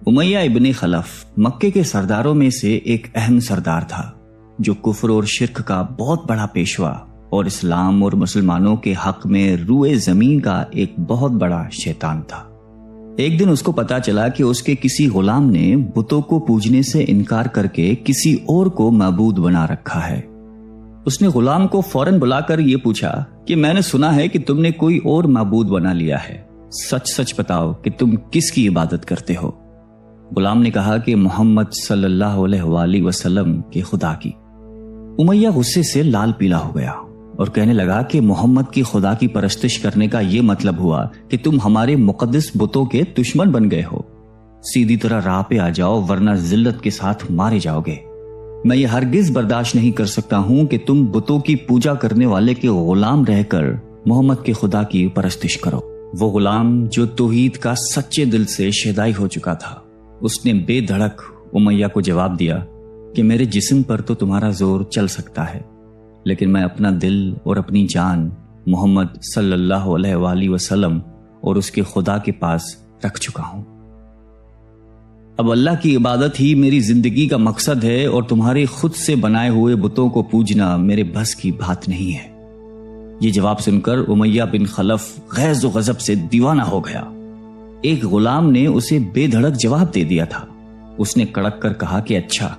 امیہ ابن خلف مکے کے سرداروں میں سے ایک اہم سردار تھا جو کفر اور شرک کا بہت بڑا پیشوا اور اسلام اور مسلمانوں کے حق میں روئے زمین کا ایک بہت بڑا شیطان تھا۔ ایک دن اس کو پتا چلا کہ اس کے کسی غلام نے بتوں کو پوجنے سے انکار کر کے کسی اور کو معبود بنا رکھا ہے۔ اس نے غلام کو فوراً بلا کر یہ پوچھا کہ میں نے سنا ہے کہ تم نے کوئی اور معبود بنا لیا ہے، سچ سچ بتاؤ کہ تم کس کی عبادت کرتے ہو؟ غلام نے کہا کہ محمد صلی اللہ علیہ وآلہ وسلم کے خدا کی۔ امیہ غصے سے لال پیلا ہو گیا اور کہنے لگا کہ محمد کی خدا کی پرستش کرنے کا یہ مطلب ہوا کہ تم ہمارے مقدس بتوں کے دشمن بن گئے ہو۔ سیدھی طرح راہ پہ آ جاؤ ورنہ ذلت کے ساتھ مارے جاؤ گے۔ میں یہ ہرگز برداشت نہیں کر سکتا ہوں کہ تم بتوں کی پوجا کرنے والے کے غلام رہ کر محمد کے خدا کی پرستش کرو۔ وہ غلام جو توحید کا سچے دل سے شیدائی ہو چکا تھا، اس نے بے دھڑک امیہ کو جواب دیا کہ میرے جسم پر تو تمہارا زور چل سکتا ہے، لیکن میں اپنا دل اور اپنی جان محمد صلی اللہ علیہ وآلہ وسلم اور اس کے خدا کے پاس رکھ چکا ہوں۔ اب اللہ کی عبادت ہی میری زندگی کا مقصد ہے اور تمہارے خود سے بنائے ہوئے بتوں کو پوجنا میرے بس کی بات نہیں ہے۔ یہ جواب سن کر امیہ بن خلف غیظ و غضب سے دیوانہ ہو گیا۔ ایک غلام نے اسے بے دھڑک جواب دے دیا تھا۔ اس نے کڑک کر کہا کہ اچھا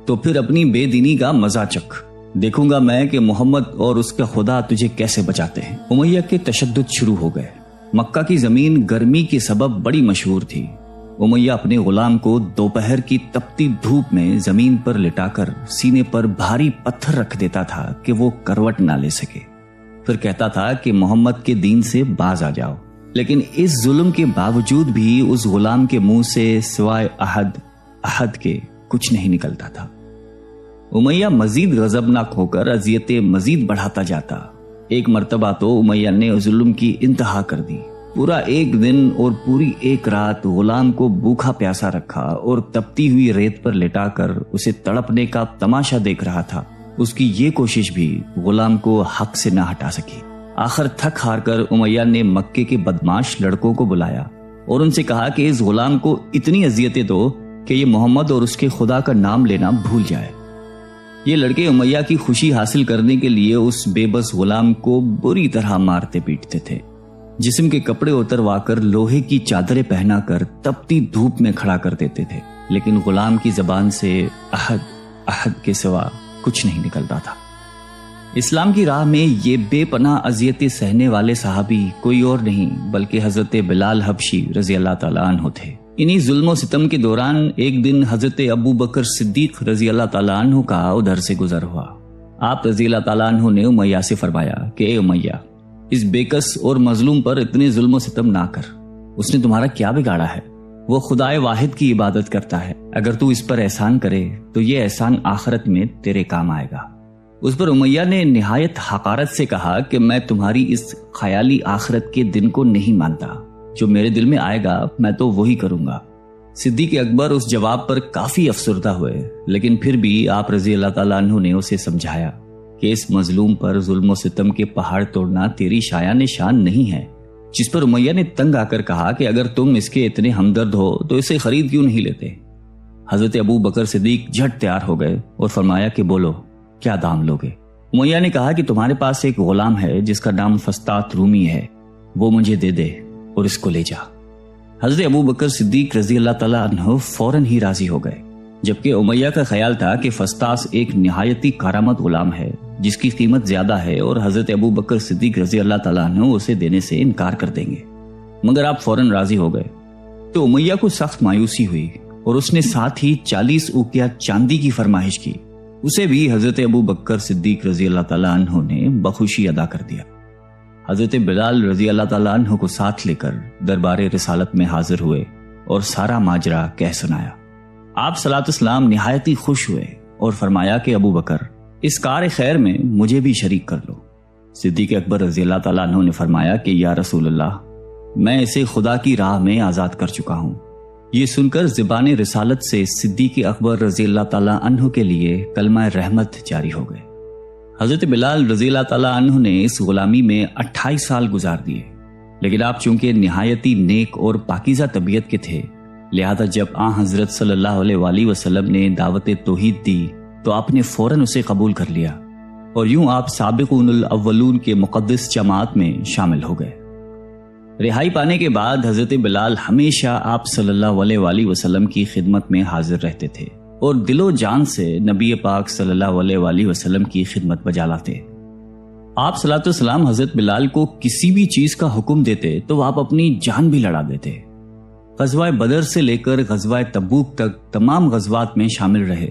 تو پھر اپنی بے دینی کا مزہ چکھ، دیکھوں گا میں کہ محمد اور اس کا خدا تجھے کیسے بچاتے ہیں۔ امیہ کے تشدد شروع ہو گئے۔ مکہ کی زمین گرمی کے سبب بڑی مشہور تھی۔ امیہ اپنے غلام کو دوپہر کی تپتی دھوپ میں زمین پر لٹا کر سینے پر بھاری پتھر رکھ دیتا تھا کہ وہ کروٹ نہ لے سکے۔ پھر کہتا تھا کہ محمد کے دین سے باز آ جاؤ، لیکن اس ظلم کے باوجود بھی اس غلام کے منہ سے سوائے احد کے کچھ نہیں نکلتا تھا۔ امیہ مزید غضبناک ہو کر اذیتیں مزید بڑھاتا جاتا۔ ایک مرتبہ تو امیہ نے ظلم کی انتہا کر دی۔ پورا ایک دن اور پوری ایک رات غلام کو بھوکا پیاسا رکھا اور تپتی ہوئی ریت پر لٹا کر اسے تڑپنے کا تماشا دیکھ رہا تھا۔ اس کی یہ کوشش بھی غلام کو حق سے نہ ہٹا سکی۔ آخر تھک ہار کر امیہ نے مکے کے بدماش لڑکوں کو بلایا اور ان سے کہا کہ اس غلام کو اتنی اذیتیں دو کہ یہ محمد اور اس کے خدا کا نام لینا بھول جائے۔ یہ لڑکے امیہ کی خوشی حاصل کرنے کے لیے اس بے بس غلام کو بری طرح مارتے پیٹتے تھے۔ جسم کے کپڑے اتروا کر لوہے کی چادریں پہنا کر تپتی دھوپ میں کھڑا کر دیتے تھے، لیکن غلام کی زبان سے احد کے سوا کچھ نہیں نکلتا تھا۔ اسلام کی راہ میں یہ بے پناہ اذیتیں سہنے والے صحابی کوئی اور نہیں بلکہ حضرت بلال حبشی رضی اللہ تعالیٰ عنہ تھے۔ انہی ظلم و ستم کے دوران ایک دن حضرت ابو بکر صدیق رضی اللہ تعالیٰ عنہ کا ادھر سے گزر ہوا۔ آپ رضی اللہ تعالیٰ عنہ نے امیہ سے فرمایا کہ اے امیہ، اس بےکس اور مظلوم پر اتنے ظلم و ستم نہ کر۔ اس نے تمہارا کیا بگاڑا ہے؟ وہ خدائے واحد کی عبادت کرتا ہے۔ اگر تو اس پر احسان کرے تو یہ احسان آخرت میں تیرے کام آئے گا۔ اس پر امیہ نے نہایت حقارت سے کہا کہ میں تمہاری اس خیالی آخرت کے دن کو نہیں مانتا، جو میرے دل میں آئے گا میں تو وہی کروں گا۔ صدیق اکبر اس جواب پر کافی افسردہ ہوئے، لیکن پھر بھی آپ رضی اللہ تعالیٰ عنہ نے اسے سمجھایا کہ اس مظلوم پر ظلم و ستم کے پہاڑ توڑنا تیری شایان شان نہیں ہے۔ جس پر امیہ نے تنگ آ کر کہا کہ اگر تم اس کے اتنے ہمدرد ہو تو اسے خرید کیوں نہیں لیتے؟ حضرت ابو بکر صدیق جھٹ تیار ہو گئے اور فرمایا کہ بولو کیا دام لوگے؟ امیہ نے کہا کہ تمہارے پاس ایک غلام ہے جس کا نام فسطاط رومی ہے، وہ مجھے دے دے اور اس کو لے جا۔ حضرت ابو بکر صدیق رضی اللہ تعالیٰ عنہ فوراً ہی راضی ہو گئے، جبکہ امیہ کا خیال تھا کہ فسطاط ایک نہایتی کارآمد غلام ہے جس کی قیمت زیادہ ہے اور حضرت ابو بکر صدیق رضی اللہ تعالیٰ عنہ اسے دینے سے انکار کر دیں گے، مگر آپ فوراً راضی ہو گئے۔ تو امیہ کو سخت مایوسی ہوئی اور اس نے ساتھ ہی 40 اوقیہ چاندی کی فرمائش کی۔ اسے بھی حضرت ابو بکر صدیق رضی اللہ تعالیٰ عنہ نے بخوشی ادا کر دیا۔ حضرت بلال رضی اللہ تعالیٰ عنہ کو ساتھ لے کر دربار رسالت میں حاضر ہوئے اور سارا ماجرا کہہ سنایا۔ آپ صلی اللہ علیہ وسلم نہایتی خوش ہوئے اور فرمایا کہ ابو بکر، اس کار خیر میں مجھے بھی شریک کر لو۔ صدیق اکبر رضی اللہ تعالیٰ عنہ نے فرمایا کہ یا رسول اللہ، میں اسے خدا کی راہ میں آزاد کر چکا ہوں۔ یہ سن کر زبان رسالت سے صدیق اکبر رضی اللہ تعالیٰ عنہ کے لیے کلمہ رحمت جاری ہو گئے۔ حضرت بلال رضی اللہ تعالیٰ عنہ نے اس غلامی میں 28 سال گزار دیے، لیکن آپ چونکہ نہایتی نیک اور پاکیزہ طبیعت کے تھے، لہذا جب آن حضرت صلی اللہ علیہ وآلہ وسلم نے دعوت توحید دی تو آپ نے فوراً اسے قبول کر لیا، اور یوں آپ سابقون الاولون کے مقدس جماعت میں شامل ہو گئے۔ رہائی پانے کے بعد حضرت بلال ہمیشہ آپ صلی اللہ علیہ وآلہ وسلم کی خدمت میں حاضر رہتے تھے اور دل و جان سے نبی پاک صلی اللہ علیہ وآلہ وسلم کی خدمت بجا لاتے۔ آپ صلی اللہ علیہ وسلم حضرت بلال کو کسی بھی چیز کا حکم دیتے تو آپ اپنی جان بھی لڑا دیتے۔ غزوہ بدر سے لے کر غزوہ تبوک تک تمام غزوات میں شامل رہے،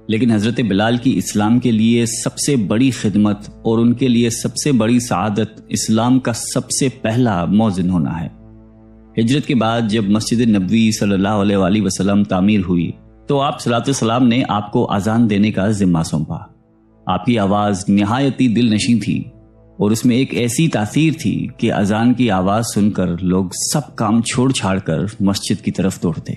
لیکن حضرت بلال کی اسلام کے لیے سب سے بڑی خدمت اور ان کے لیے سب سے بڑی سعادت اسلام کا سب سے پہلا موذن ہونا ہے۔ ہجرت کے بعد جب مسجد نبوی صلی اللہ علیہ وآلہ وسلم تعمیر ہوئی تو آپ صلی اللہ علیہ وسلم نے آپ کو اذان دینے کا ذمہ سونپا۔ آپ کی آواز نہایت ہی دل نشیں تھی اور اس میں ایک ایسی تاثیر تھی کہ اذان کی آواز سن کر لوگ سب کام چھوڑ چھاڑ کر مسجد کی طرف دوڑتے۔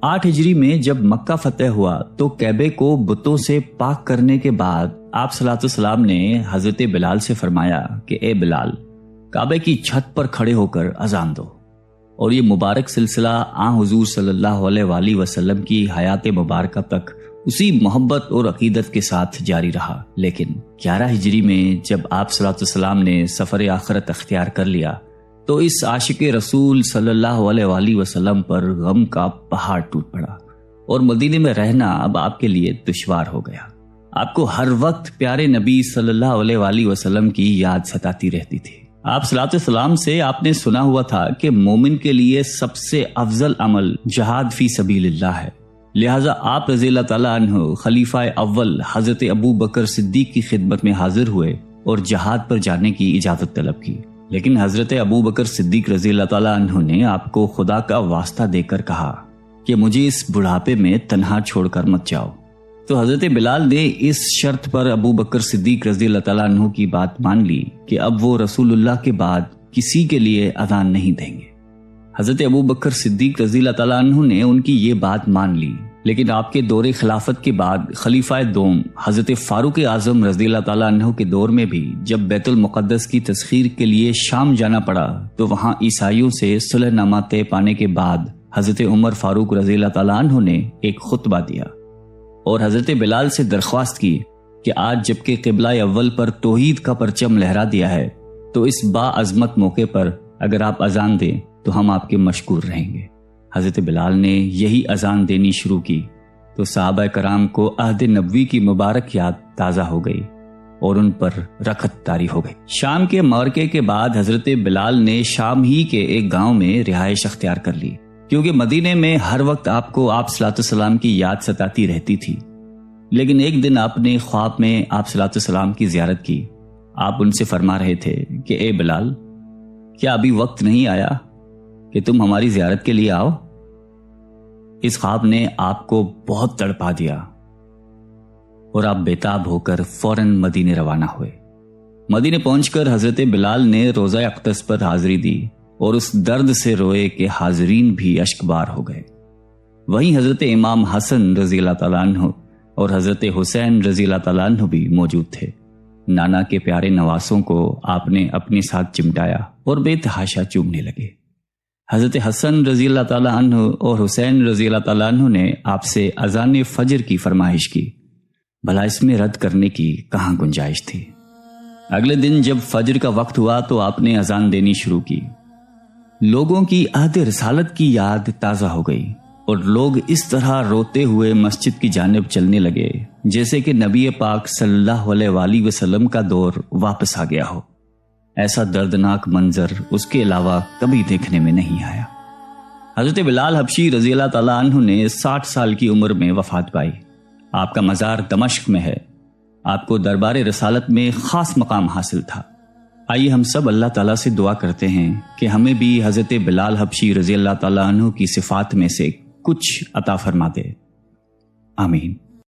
8 ہجری میں جب مکہ فتح ہوا تو کعبے کو بتوں سے پاک کرنے کے بعد آپ صلی اللہ علیہ وسلم نے حضرت بلال سے فرمایا کہ اے بلال، کعبے کی چھت پر کھڑے ہو کر اذان دو، اور یہ مبارک سلسلہ حضور صلی اللہ علیہ وآلہ وسلم کی حیات مبارکہ تک اسی محبت اور عقیدت کے ساتھ جاری رہا۔ لیکن 11 ہجری میں جب آپ صلی اللہ علیہ وسلم نے سفر آخرت اختیار کر لیا تو اس عاشق رسول صلی اللہ علیہ وآلہ وسلم پر غم کا پہاڑ ٹوٹ پڑا، اور مدینے میں رہنا اب آپ کے لیے دشوار ہو گیا۔ آپ کو ہر وقت پیارے نبی صلی اللہ علیہ وآلہ وسلم کی یاد ستاتی رہتی تھی۔ آپ صلی اللہ علیہ وسلم سے آپ نے سنا ہوا تھا کہ مومن کے لیے سب سے افضل عمل جہاد فی سبیل اللہ ہے، لہٰذا آپ رضی اللہ تعالیٰ عنہ خلیفہ اول حضرت ابو بکر صدیق کی خدمت میں حاضر ہوئے اور جہاد پر جانے کی اجازت طلب کی، لیکن حضرت ابو بکر صدیق رضی اللہ تعالیٰ عنہ نے آپ کو خدا کا واسطہ دے کر کہا کہ مجھے اس بڑھاپے میں تنہا چھوڑ کر مت جاؤ۔ تو حضرت بلال نے اس شرط پر ابو بکر صدیق رضی اللہ تعالیٰ عنہ کی بات مان لی کہ اب وہ رسول اللہ کے بعد کسی کے لیے اذان نہیں دیں گے۔ حضرت ابو بکر صدیق رضی اللہ تعالیٰ عنہ نے ان کی یہ بات مان لی، لیکن آپ کے دور خلافت کے بعد خلیفہ دوم حضرت فاروق اعظم رضی اللہ تعالیٰ عنہ کے دور میں بھی جب بیت المقدس کی تسخیر کے لیے شام جانا پڑا تو وہاں عیسائیوں سے صلح نامہ طے پانے کے بعد حضرت عمر فاروق رضی اللہ تعالیٰ عنہ نے ایک خطبہ دیا اور حضرت بلال سے درخواست کی کہ آج جبکہ قبلہ اول پر توحید کا پرچم لہرا دیا ہے تو اس باعظمت موقع پر اگر آپ اذان دیں تو ہم آپ کے مشکور رہیں گے۔ حضرت بلال نے یہی اذان دینی شروع کی تو صحابہ کرام کو عہد نبوی کی مبارک یاد تازہ ہو گئی اور ان پر رخت طاری ہو گئی۔ شام کے معرکے کے بعد حضرت بلال نے شام ہی کے ایک گاؤں میں رہائش اختیار کر لی، کیونکہ مدینے میں ہر وقت آپ کو آپ صلی اللہ علیہ وسلم کی یاد ستاتی رہتی تھی۔ لیکن ایک دن آپ نے خواب میں آپ صلی اللہ علیہ وسلم کی زیارت کی۔ آپ ان سے فرما رہے تھے کہ اے بلال، کیا ابھی وقت نہیں آیا کہ تم ہماری زیارت کے لیے آؤ؟ اس خواب نے آپ کو بہت تڑپا دیا اور آپ بیتاب ہو کر فوراً مدینے روانہ ہوئے۔ مدینے پہنچ کر حضرت بلال نے روزہ اقدس پر حاضری دی اور اس درد سے روئے کہ حاضرین بھی اشکبار ہو گئے۔ وہیں حضرت امام حسن رضی اللہ تعالیٰ عنہ اور حضرت حسین رضی اللہ تعالیٰ عنہ بھی موجود تھے۔ نانا کے پیارے نواسوں کو آپ نے اپنے ساتھ چمٹایا اور بے تحاشا چومنے لگے۔ حضرت حسن رضی اللہ تعالیٰ عنہ اور حسین رضی اللہ تعالیٰ عنہ نے آپ سے اذان فجر کی فرمائش کی، بھلا اس میں رد کرنے کی کہاں گنجائش تھی۔ اگلے دن جب فجر کا وقت ہوا تو آپ نے اذان دینی شروع کی۔ لوگوں کی عہد رسالت کی یاد تازہ ہو گئی اور لوگ اس طرح روتے ہوئے مسجد کی جانب چلنے لگے جیسے کہ نبی پاک صلی اللہ علیہ وآلہ وسلم کا دور واپس آ گیا ہو۔ ایسا دردناک منظر اس کے علاوہ کبھی دیکھنے میں نہیں آیا۔ حضرت بلال حبشی رضی اللہ تعالیٰ عنہ نے 60 سال کی عمر میں وفات پائی۔ آپ کا مزار دمشق میں ہے۔ آپ کو دربار رسالت میں خاص مقام حاصل تھا۔ آئیے ہم سب اللہ تعالیٰ سے دعا کرتے ہیں کہ ہمیں بھی حضرت بلال حبشی رضی اللہ تعالیٰ عنہ کی صفات میں سے کچھ عطا فرما دے۔ آمین۔